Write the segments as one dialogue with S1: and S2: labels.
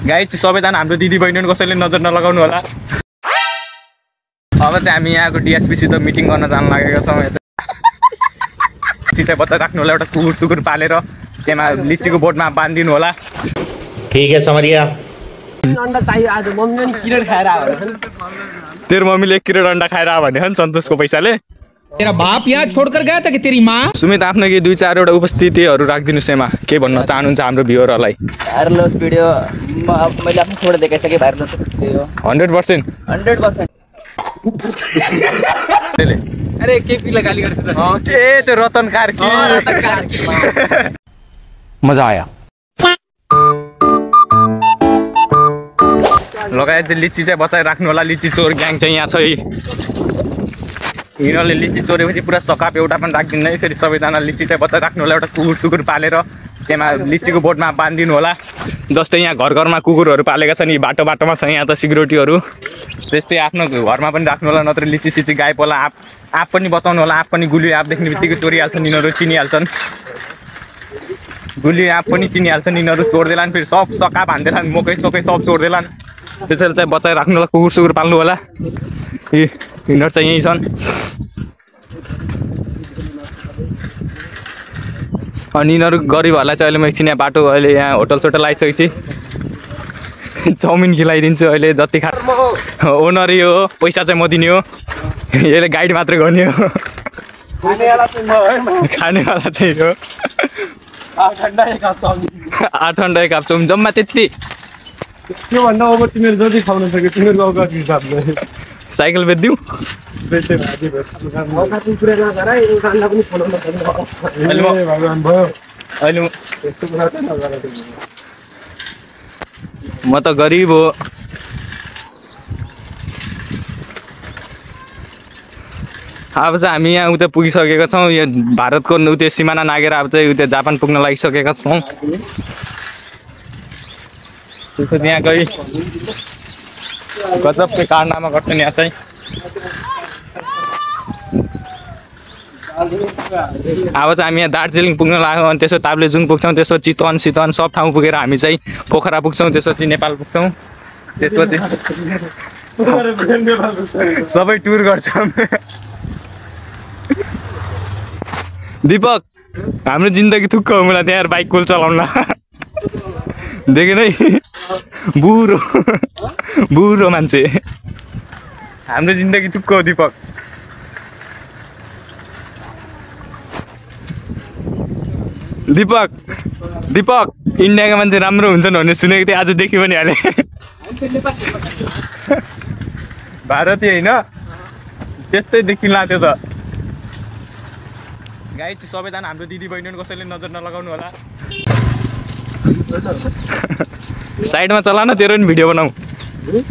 S1: Guys सबैजना हाम्रो दिदी बहिनी कसैले नजर नलगाउनु होला। अब चाहिँ हामी यहाँको डिएसपीसित मिटिङ गर्न जान लागेका छौँ। चितै बच्चा राख्नु होला, एउटा कुकुर सुकुर पालेर त्यसमा लिचीको बोटमा बाँधिदिनु होला।
S2: ठीक है समझ गया।
S3: अंडा चाहिए आज मम्मी ने किरण खाएर आयो भने
S1: तेरो मम्मीले 1 किलो अंडा खाएर आयो भने सन्तोषको पैसाले।
S4: तेरा बाप यहाँ छोड़कर गया था कि तेरी माँ?
S1: सुमित आफ्नो के 2-4 वटा उपस्थितिहरू राखिदिनुस् एमा। के भन्न चाहनुहुन्छ हाम्रो भ्युअरहरूलाई?
S3: भाइरल होस् भिडियो मैले आफ्नो फोटो देखाइसके भाइरल होस्
S1: 100%।
S3: 100%। अरे केपीलाई गाली गर्छ
S1: के त्यो रतन कार्की।
S2: मजा आया।
S1: लगाए चाहिँ लिची चाहिँ बचाइ राख्नु होला। लिची चोर ग्याङ चाहिँ यहाँ छ। यिनीहरूले लिची चोरेपछि पुरा सकाप एउटा पनि राखिदिन्न। फेरि सबैजना लिची चाहिँ बचाइ राख्नु होला, एउटा कुकुर सुकुर पालेर त्यसमा लिचीको बोटमा बाँधिदिनु होला। जस्तै यहाँ घर घरमा कुकुरहरू पालेका छन्, यी बाटो बाटोमा छ यहाँ त सिक्युरिटीहरू। त्यस्तै आफ्नो घरमा पनि राख्नु होला, नत्र लिची सिची गाई पोला आँप पनि बचाउनु होला। आँप पनि गुली आँप देख्ने बित्तिकै चोरिहाल्छन् यिनीहरू, चिनिहाल्छन्। गुली आँप पनि चिनिहाल्छन् यिनीहरू, चोर्दैलान्। फेरि सब सकाप हान्दैलान्, मकै सकै सब चोर्दैलान्। त्यसैले चाहिँ बचाइ राख्नु होला, कुकुर सुकुर पाल्नु होला। यिनीहरू चाहिँ यहीँ छन्। अनि यिनीहरू गरिबहरूलाई चाहिँ अहिले म एकछिन यहाँ बाटो अहिले यहाँ होटल सोटल आइसकेपछि चाउमिन खिलाइदिन्छु। अहिले जति ओनर यो हो, पैसा चाहिँ म दिने हो, यसले गाइड मात्रै गर्ने हो। खानेवाला चाहिँ हो।
S3: 8 घण्टा एक हप्ता
S1: 8 घण्टा एक हप्ता जम्मा त्यति।
S5: त्यो भन्दा अब तिमीहरू जति खाउन सक्यो तिमीहरूको औकात हिसाबले
S1: साइकल बेच्दिउँ। म त गरिब हो। अब चाहिँ हामी यहाँ उता पुगिसकेका छौँ। यो भारतको उता सिमाना नागेर अब चाहिँ उता जापान पुग्न लागिसकेका छौँ। त्यसो त्यहाँ गई गजब के कारनामा गर्छन् यहाँ चाहिँ। अब चाहिँ हामी यहाँ दार्जिलिङ पुग्न लाग्यौँ, अनि त्यसो ताप्लेजुङ पुग्छौँ, त्यसो चितवन सितवन सब ठाउँ पुगेर हामी चाहिँ पोखरा पुग्छौँ, त्यसपछि नेपाल पुग्छौँ। त्यसपछि सबै टुर गर्छौँ। दीपक हाम्रो जिन्दगी थुक्क हो मलाई त्यहाँ बाइक कुल चलाउन देखेन है। बुढो बुढो मान्छे हाम्रो जिन्दगी थुक्क हो दीपक। दीपक दीपक इन्डियाका मान्छे राम्रो हुन्छन् भन्ने सुनेको थिएँ, आज देख्यो पनि हाले। भारतीय होइन त्यस्तै देखिन लाग्थ्यो त। गाई चाहिँ सबैजना हाम्रो दिदी बहिनी कसैले नजर नलगाउनु होला। साइडमा चला न, तेरो पनि भिडियो बनाऊ।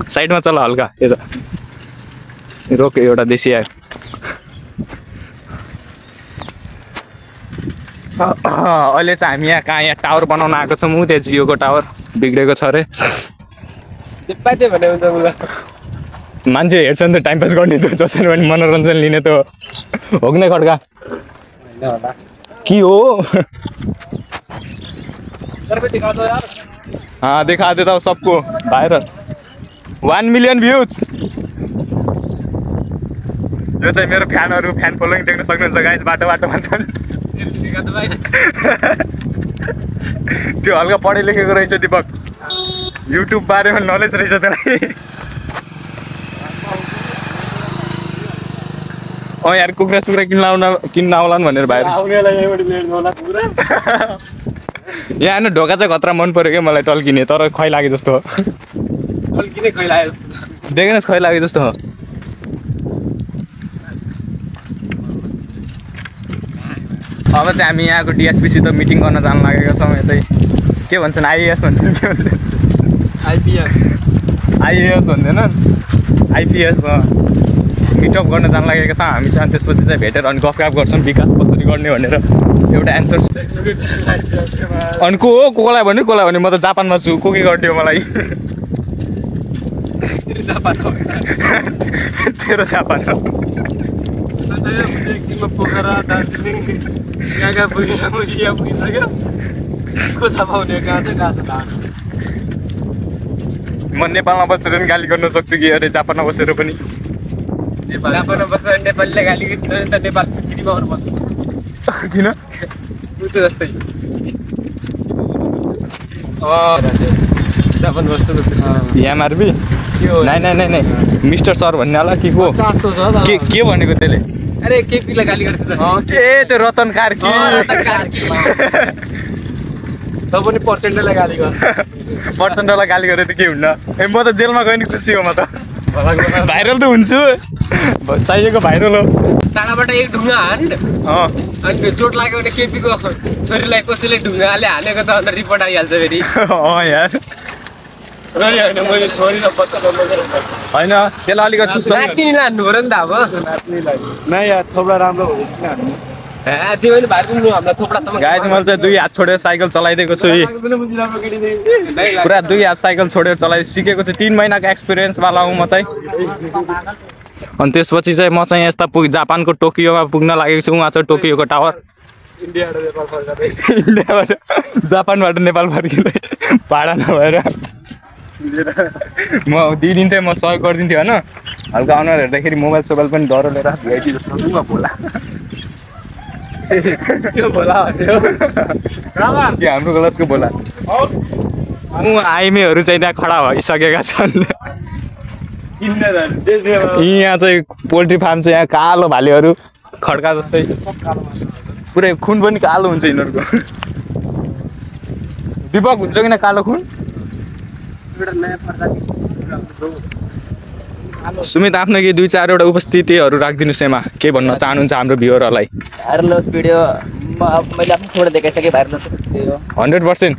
S1: साइडमा चला हल्का। यता रोक, एउटा देशी आयो। अहिले चाहिँ हामी यहाँ कहाँ यहाँ टावर बनाउन आएको छौँ। त्यहाँ जियोको टावर बिग्रेको छ अरे। मान्छे हेर्छन् त टाइम पास गर्ने त, जसरी पनि मनोरञ्जन लिने त हो कि नै खड्का के हो। हाँ दिखा देता हूँ सबको वायरल 1 मिलियन भ्यूज। यो चाहिँ मेरो फ्यानहरू फ्यान फलोइङ देख्न सक्नुहुन्छ गाइस, बाटो बाटोमा छन्। त्यो हल्का पढे लेखेको रहेछ दीपक, युट्युब बारेमा नलेज रहेछ त्यसलाई। यार कुखुरा सुखुरा किन्न आउलान् भनेर भाइ। यहाँ न ढोका चाहिँ खतरा मन पऱ्यो क्या मलाई टल्किने, तर खै लागे जस्तो हो। देखेन खै लागे जस्तो हो। अब चाहिँ हामी यहाँको डिएसपीसित मिटिङ गर्न जान लागेका छौँ। यतै के भन्छन् आइएएस भन्छन्, के भन्छन् आइएएस भन्दैन आइपिएस मिटअप गर्न जान लागेका छौँ हामी चाहिँ। त्यसपछि चाहिँ भेटेर अनि गफगाफ गर्छौँ विकास कसरी गर्ने भनेर एउटा एन्सर। अनि कसलाई भन्यो कसलाई भन्यो, म त जापानमा छु, को के गरिदियो मलाई। तेरो जापान हो।
S5: पोखरा दार्जिलिङ यहाँ पुगिसक्यो। को थाहा पाउने कहाँ छ
S1: म नेपालमा बसेर पनि गाली गर्न सक्छु कि अरे जापानमा बसेर पनि
S5: जापानमा बसेर नेपालीले गाली गर्छ त नेपाल फिफ्टीमा आउनु पर्छ
S1: किन
S5: उतो जस्तै जापान बस्छ
S1: एमआरपी नै मिस्टर सर भन्ने होला कि को के भनेको त्यसले
S5: अरे केपीलाई गाली गर्छ
S1: ए त्यो रतन कार्की
S5: त पनि पर्सेन्टलाई गाली गर्छ
S1: पर्सेन्टलाई गाली गरेर त के हुन्न ए म त जेलमा गएँ नि खुसी हो म त भाइरल त हुन्छु चाहिएको भाइरल हो
S5: टाढाबाट एक ढुङ्गा हान अनि चोट लाग्यो भने केपीको छोरीलाई कसैले ढुङ्गाले हानेको छ अन्त रिपोर्ट आइहाल्छ फेरि
S1: यार
S5: होइन मैले छोरी र बच्चा
S1: होइन त्यसलाई अलिकति
S5: नातिनीलाई हान्नु पऱ्यो नि त अब
S1: नै यार थोप्रा राम्रो हो
S5: त्यो पनि भाइ पनि हामीलाई थोप्रा
S1: गाइज मैले त 2 हात छोडेर साइकल चलाइदिएको छु पुरा 2 हात साइकल छोडेर सिकेको छु 3 महिनाको एक्सपिरियन्सवाला हुँ म चाहिँ अनि त्यसपछि चाहिँ म चाहिँ यस्ता जापानको टोकियोमा पुग्न लागेको छु उहाँ चाहिँ टोकियोको टावर इन्डियाबाट जापानबाट नेपाल फर्किँदै भाडा नभएर म दिइदिन्थेँ म सहयोग गरिदिन्थेँ होइन हल्का अनुहार हेर्दाखेरि मोबाइल सोबाइल पनि डह्रो लिएर भिआइपी जस्तो बोला हाम्रो गलतको बोला आइमेहरू चाहिँ त्यहाँ खडा भइसकेका छन् यहाँ चाहिँ पोल्ट्री फार्म चाहिँ यहाँ कालो भालेहरू खड्का जस्तै पुरै खुन पनि कालो हुन्छ यिनीहरूको विभाग हुन्छ किन कालो खुन सुमित आफ्नो कि 2-4 वटा उपस्थितिहरू राखिदिनु सेमा के भन्न चाहनुहुन्छ हाम्रो भ्युअरहरूलाई
S3: भाइरल भिडियो मैले आफ्नो थोडा देखाइसकेँ भाइरल
S1: 100%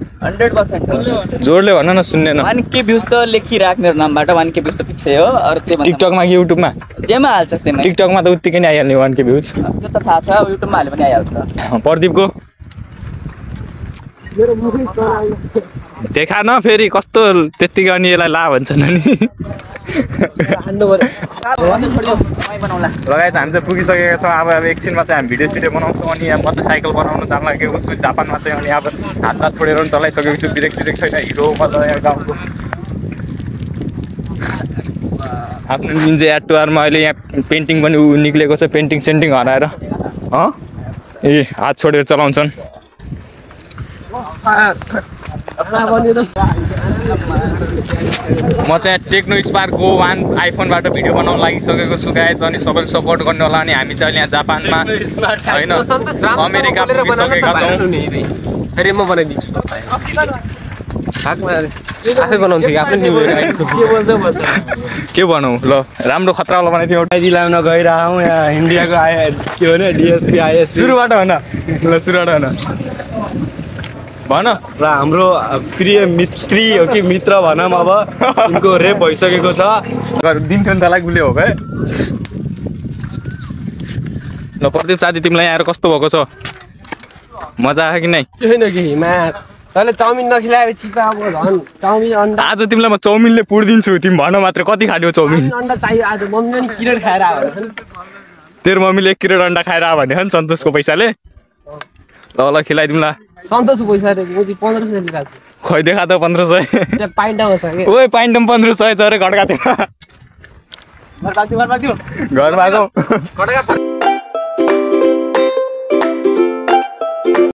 S1: जोडले भन न सुन्दैन
S3: 1K भ्युज त लेखिराख मेरो नामबाट 1K भ्युज त फिक्सै हो अरू चाहिँ
S1: टिकटकमा कि युट्युबमा
S3: जेमा हाल्छ त्यहीमा
S1: टिकटकमा त उत्तिकै नै आइहाल्ने 1K भ्युज
S3: त्यो त थाहा छ युट्युबमा हाले पनि आइहाल्छ
S1: प्रदीपको देखा न फेरि कस्तो त्यतिकै अनि यसलाई ला भन्छन् नि लगायत हामी चाहिँ पुगिसकेका छौँ अब एकछिनमा चाहिँ हामी भिडियो बनाउँछौँ अनि यहाँ म त साइकल बनाउनु जान लागेको छु जापानमा चाहिँ अनि अब हातसाथ छोडेर पनि चलाइसकेको छु ब्रेक छैन हिरो मतलब यहाँ गाउँको आफ्नो निन्जा एटुआरमा अहिले यहाँ पेन्टिङ पनि निक्लेको छ पेन्टिङ सेन्टिङ हराएर ए हात छोडेर चलाउँछन् म चाहिँ टेक्नो स्पार्क गो 1 आइफोनबाट भिडियो बनाउन लागिसकेको छु गाइज अनि सबैले सपोर्ट गर्नु होला अनि हामी चाहिँ यहाँ जापानमा होइन अमेरिका पुगिसकेका छौँ
S5: फेरि म बनाइदिन्छु आफै बनाउँछु
S1: के बनाऊ ल राम्रो खतरावाला बनाइदिउँ
S5: दिलाउन गइरहँ यहाँ इन्डियाको के भने डिएसपी आइएसपी
S1: सुरुबाट भन ल सुरुबाट भन
S5: र हाम्रो प्रिय मित्री हो कि मित्र भनौँ अब उनको रेप भइसकेको छ
S1: दिन्थ्यो नि तँलाई गुले हो है ल प्रदीप साथी तिमीलाई आएर कस्तो भएको छ मजा आयो कि नै
S5: छैन कि हिमा तैँले चाउमिन नखिलाएपछि त अब झन् चाउमिन अन्डा
S1: आज तिमीलाई म चाउमिनले पुर्दिन्छु तिमी भन मात्र कति खाने चाउमिन
S5: अन्डा चाहियो आज मम्मीले पनि किरेट खाएर आयो
S1: तेरो मम्मीले 1 किलो अन्डा खाएर आयो भने नि सन्तोषको पैसाले ल खिलाइदिउँला
S5: सन्तोष पैसा रे म 1500 लिएको छु
S1: खै देखा त 1500
S5: त्यो पाइन्टमा छ के
S1: ओए पाइन्टम 1500 छ रे घटका थियो घरमा आएको
S5: घटका